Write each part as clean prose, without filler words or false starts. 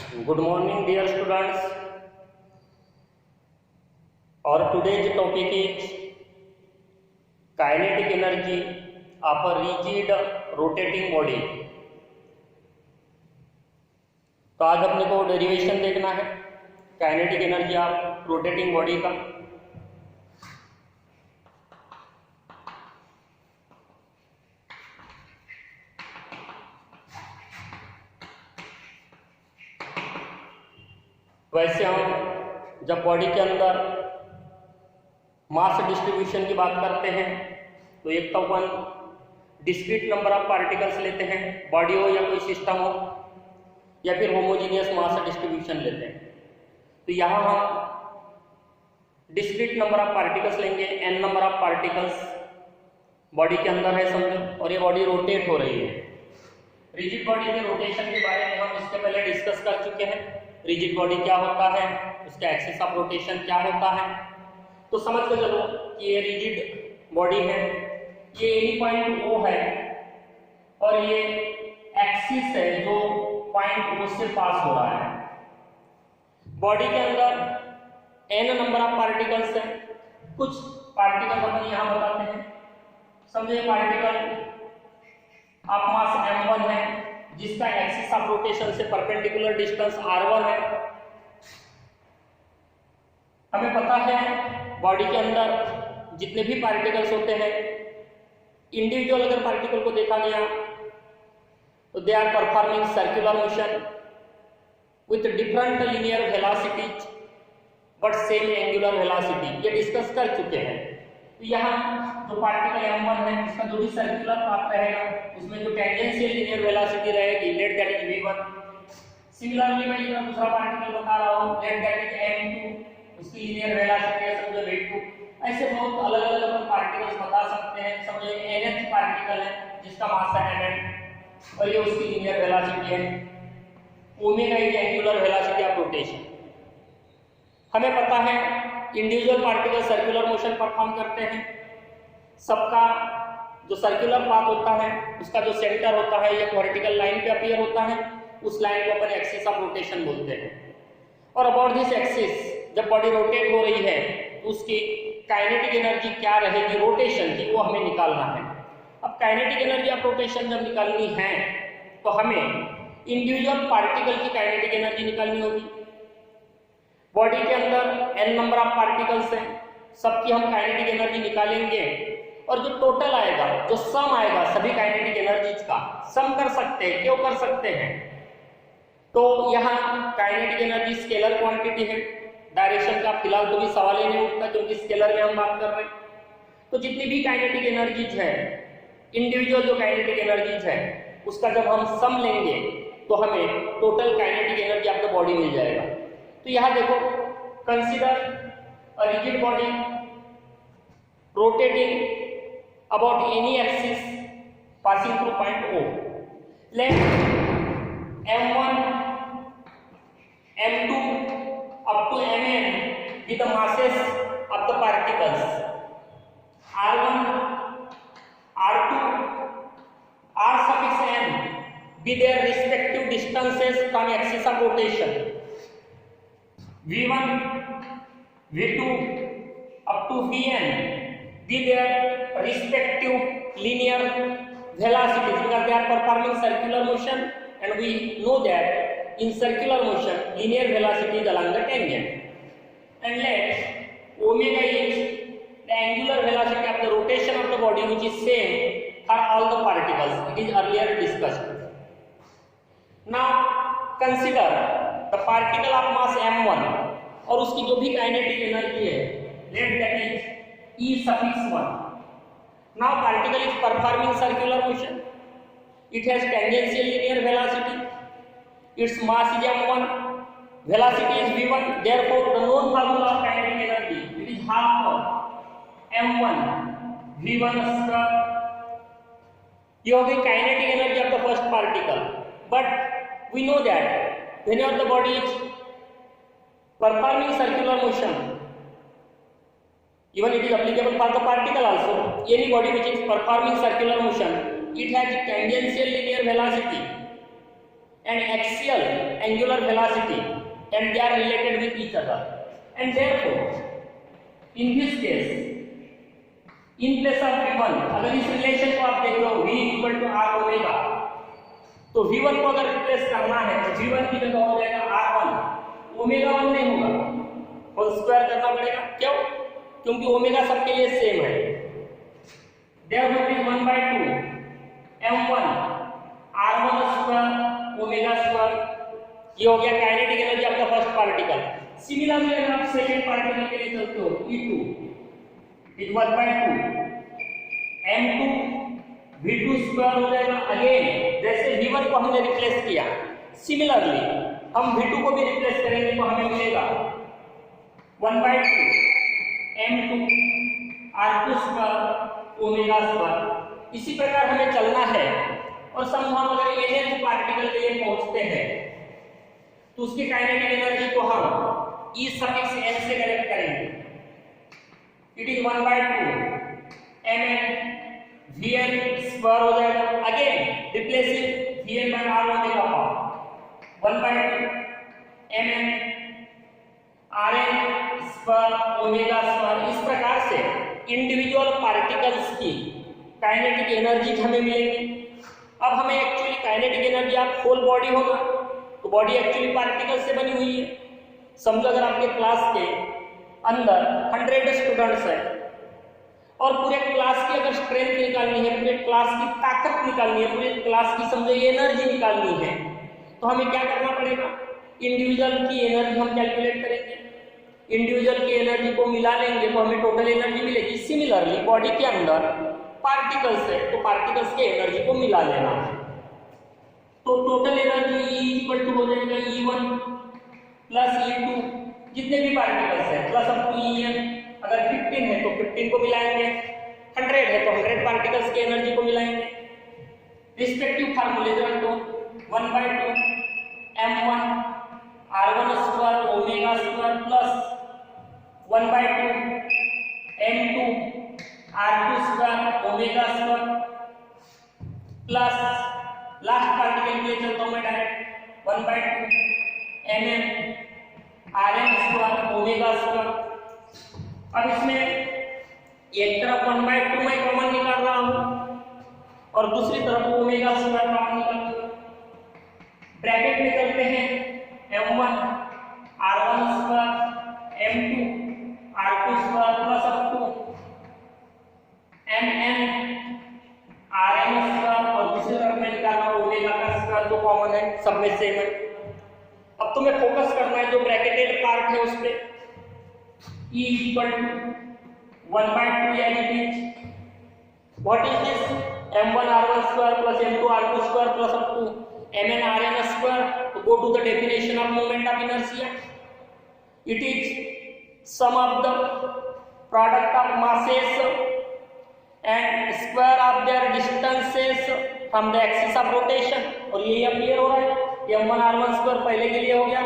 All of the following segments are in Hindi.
Good morning, dear students. Our today's topic is kinetic energy of a rigid rotating body. तो आज अपने को डेरिवेशन देखना है kinetic energy of rotating body का। वैसे हम जब बॉडी के अंदर मास डिस्ट्रीब्यूशन की बात करते हैं तो एक तो अपन डिस्क्रीट नंबर ऑफ पार्टिकल्स लेते हैं, बॉडी हो या कोई सिस्टम हो, या फिर होमोजीनियस मास डिस्ट्रीब्यूशन लेते हैं। तो यहाँ हम डिस्क्रीट नंबर ऑफ पार्टिकल्स लेंगे, n number of particles body के अंदर है समझो, और ये बॉडी रोटेट हो रही है। रिजिड बॉडी के रोटेशन के बारे में हम इसके पहले डिस्कस कर चुके हैं। रिजिड बॉडी क्या होता है, उसका एक्सिस ऑफ रोटेशन क्या होता है। तो समझ के चलो कि ये रिजिड बॉडी है, ये एनी पॉइंट O है और ये एक्सिस है जो पॉइंट O से पास हो रहा है। बॉडी के अंदर n नंबर ऑफ पार्टिकल्स हैं। कुछ पार्टिकल अपन यहाँ बताते हैं। समझे पार्टिकल ऑफ मास m1 है जिसका एक्सिस ऑफ रोटेशन से परपेंडिकुलर डिस्टेंस r1 है। हमें पता है बॉडी के अंदर जितने भी पार्टिकल्स होते हैं, इंडिविजुअल अगर पार्टिकल को देखा गया तो they are performing circular motion with different linear velocities but same angular velocity, ये डिस्कस कर चुके हैं। तो यहाँ जो पार्टिकल m1 है इसका जो भी सर्कुलर पाथ रहेगा उसमें जो टेंजेंशियल लीनियर वेलोसिटी रहेगी let that is v1। Similarly मैं इधर दूसरा पार्टिकल बता रहा हूँ, लेट दैट इज m2, उसकी लीनियर वेलोसिटी है समझो v2। ऐसे बहुत अलग अलग अपन पार्टिकल्स बता सकते हैं। समझो nth पार्टिकल है जिसका मास है mn और ये उसकी लीनियर वेलोसिटी है omega is angular velocity of rotation. हमें पता है individual particle circular motion perform करते हैं। सबका जो सर्कुलर पाथ होता है उसका जो सेंटर होता है एक वर्टिकल लाइन पे अपीयर होता है, उस लाइन को अपन एक्सिस ऑफ रोटेशन बोलते हैं। और अबाउट दिस एक्सिस जब बॉडी रोटेट हो रही है तो उसकी काइनेटिक एनर्जी क्या रहेगी रोटेशन की, वो हमें निकालना है। अब काइनेटिक एनर्जी ऑफ रोटेशन जब निकालनी है तो हमें इंडिविजुअल पार्टिकल की काइनेटिक एनर्जी निकालनी होगी। बॉडी के अंदर n नंबर ऑफ पार्टिकल्स हैं, सबकी हम काइनेटिक एनर्जी निकालेंगे और जो टोटल आएगा, जो सम आएगा सभी काइनेटिक एनर्जीज का सम कर सकते हैं। क्यों कर सकते हैं? तो यहाँ काइनेटिक एनर्जी स्केलर क्वांटिटी है, डायरेक्शन का फिलहाल तो भी सवाल ही नहीं उठता क्योंकि स्केलर में हम बात कर रहे हैं। तो जितनी भी काइनेटिक एनर्जीज है, इंडिविजुअल जो काइनेटिक एनर्जीज है उसका जब हम सम लेंगे तो हमें total kinetic energy of the body मिल जाएगा। तो यहाँ देखो, consider a rigid body rotating about any axis passing through point O. Let m1, m2 up to mn be the masses of the particles. r1, r2, r suffix n be their respective distances from axis of rotation. v1, v2 up to vn be their respective linear velocities because they are performing circular motion and we know that in circular motion linear velocity is along the tangent. And let omega is the angular velocity of the rotation of the body which is same for all the particles. It is earlier discussed. Now consider the particle of mass m1 और उसकी जो भी काइनेटिक एनर्जी है let that is E suffix 1. Now particle is performing circular motion. It has tangential linear velocity. Its mass is m1, velocity is v1. Therefore, the known formula of kinetic energy it is half of m1 v1 square. ये हो गई kinetic energy of the first particle. But we know that whenever the body is performing circular motion, even it is applicable for the particle also, any body which is performing circular motion, it has tangential linear velocity and axial angular velocity and they are related with each other, and therefore in this case in place of v1, अगर इस रिलेशन को आप देख लो v equal to r omega, तो v1 को अगर रिप्लेस करना है तो v1 की जगह हो जाएगा r1, ओमेगा 1 नहीं होगा, होल स्क्वायर करना पड़ेगा। क्यों? क्योंकि ओमेगा सबके लिए सेम है। therefore it is 1/2 m1 r1 square omega square. ये हो गया kinetic energy of the first particle. Similarly अगर आप सेकंड पार्टिकल के लिए चलते हो E2 is 1/2 m2 v2 square हो जाएगा। अगेन जैसे v1 को हमने रिप्लेस किया, सिमिलरली हम v2 को भी रिप्लेस करेंगे तो हमें मिलेगा 1/2 m2 r2 square omega square. इसी प्रकार हमें चलना है और समहाउ अगर nth पार्टिकल के लिए पहुंचते हैं तो उसकी काइनेटिक एनर्जी को हम E सफिक्स n से कनेक्ट करेंगे। It is 1/2 mn vn square हो जाएगा। Again replacing vn by r omega form 1/2 mn rn square omega square. इस प्रकार से इंडिविजुअल पार्टिकल्स की काइनेटिक एनर्जी हमें मिलेगी। अब हमें एक्चुअली काइनेटिक एनर्जी आप होल बॉडी होगा तो बॉडी एक्चुअली पार्टिकल से बनी हुई है। समझो अगर आपके क्लास के अंदर 100 स्टूडेंट्स हैं और पूरे क्लास की अगर स्ट्रेंथ निकालनी है, पूरे क्लास की ताकत निकालनी है, पूरे क्लास की समझो एनर्जी निकालनी है, तो हमें क्या करना पड़ेगा? इंडिविजुअल की एनर्जी हम कैलकुलेट करेंगे, इंडिविजुअल की एनर्जी को मिला लेंगे तो हमें टोटल एनर्जी मिलेगी। सिमिलरली बॉडी के अंदर पार्टिकल्स है तो पार्टिकल्स के एनर्जी को मिला लेना है, तो total energy E equal to हो जाएगा E1 प्लस E2 जितने भी पार्टिकल्स है प्लस अप टू En। अगर 15 है तो 15 को मिलाएंगे, 100 है तो 100 पार्टिकल्स की एनर्जी को मिलाएंगे। रिस्पेक्टिव फार्मूले रख दो 1/2 m1 r1 square omega square plus 1/2 m2 r2 square omega square plus last particle के लिए चलता हूं मैं direct 1/2 mn rn square omega square. अब इसमें एक तरफ 1/2 मैं कॉमन निकाल रहा हूं और दूसरी तरफ ओमेगा स्क्वायर कॉमन निकालूंगा। ब्रैकेट में चलते हैं m1 r1 square m2 r2 square plus up to mn rn square और दूसरी तरफ में निकाल रहा हूं ओमेगा का स्क्वायर जो कॉमन है, सब में सेम है। अब तुम्हें फोकस करना है जो ब्रैकेटेड पार्ट है उस पे। E इक्वल टू 1/2 यानी कि what is this m1 r1 square plus m2 r2 square plus up to mn rn square. तो go to the definition of moment of inertia. It is sum of the product of masses and square of their distances from the axis of rotation. और ये अब क्लियर हो रहा है, m1 r1 स्क्वायर पहले के लिए हो गया,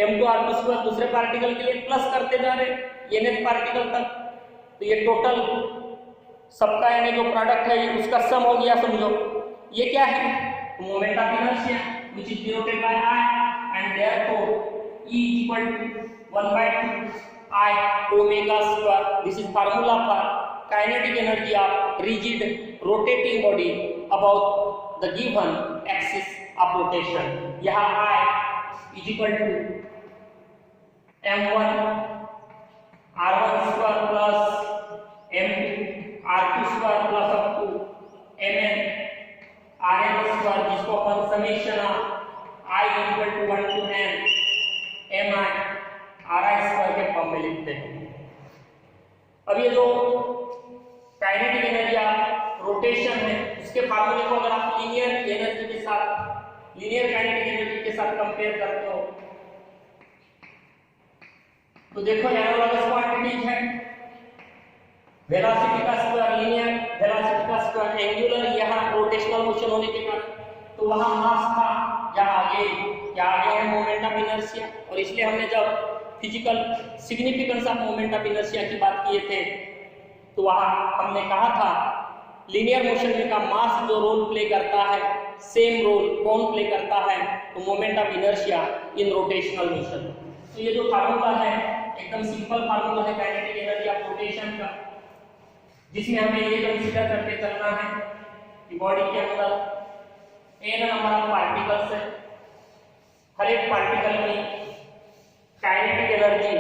m2 r2 स्क्वायर दूसरे पार्टिकल के लिए, प्लस करते जा रहे nth पार्टिकल तक। तो ये टोटल सबका यानी जो प्रोडक्ट है उसका सम हो गया। समझो ये क्या है? Moment of inertia which is denoted by I and therefore E equal to 1/2 I omega square. This is formula for kinetic energy of rigid rotating body about the given axis of rotation. यहाँ I is equal to m1 r1 square plus m2 r2 square plus up to mn rn square, जिसको अपन summation of I equal to 1 to n mi ri square के फॉर्म में लिखते हैं। अब ये जो काइनेटिक एनर्जी ऑफ रोटेशन है उसके फार्मूले को अगर आप लीनियर एनर्जी के साथ, लीनियर काइनेटिक एनर्जी के साथ कंपेयर करते हो तो देखो एनालॉगस क्वांटिटीज है। वेलोसिटी का स्क्वायर लीनियर, वेलोसिटी का स्क्वायर एंगुलर, यहाँ रोटेशनल मोशन होने के कारण तो वहां मास था, यहाँ आगे क्या आगे है मोमेंट ऑफ इनर्शिया। और इसलिए हमने जब physical significance of moment of inertia की बात किए थे तो वहां हमने कहा था लीनियर मोशन में का मास जो रोल प्ले करता है सेम रोल कौन प्ले करता है, तो moment of inertia in rotational motion. तो ये जो फार्मूला है एकदम सिंपल फार्मूला है काइनेटिक एनर्जी ऑफ रोटेशन का, जिसमें हमें ये कंसीडर करके चलना है कि बॉडी के अंदर n नंबर ऑफ पार्टिकल्स है, हर एक पार्टिकल में काइनेटिक एनर्जी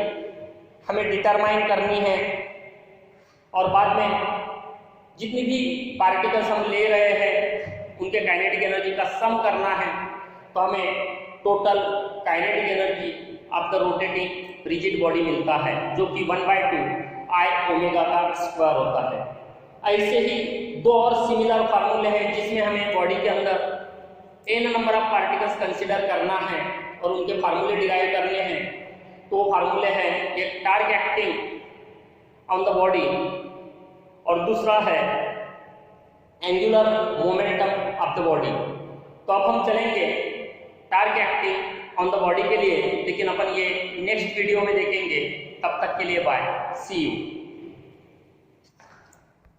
हमें डिटरमाइन करनी है और बाद में जितनी भी पार्टिकल्स हम ले रहे हैं उनके काइनेटिक एनर्जी का सम करना है, तो हमें total kinetic energy of the rotating rigid body मिलता है, जो कि 1/2 I ओमेगा का स्क्वायर होता है। ऐसे ही दो और सिमिलर फार्मूले हैं जिसमें हमें बॉडी के अंदर n number of particles consider करना है और उनके फार्मूले डिराइव करने हैं। तो फार्मूले हैं, एक torque acting on the body और दूसरा है angular momentum of the body. तो अब हम चलेंगे torque acting on the body के लिए, लेकिन अपन ये नेक्स्ट वीडियो में देखेंगे। तब तक के लिए बाय, सी यू।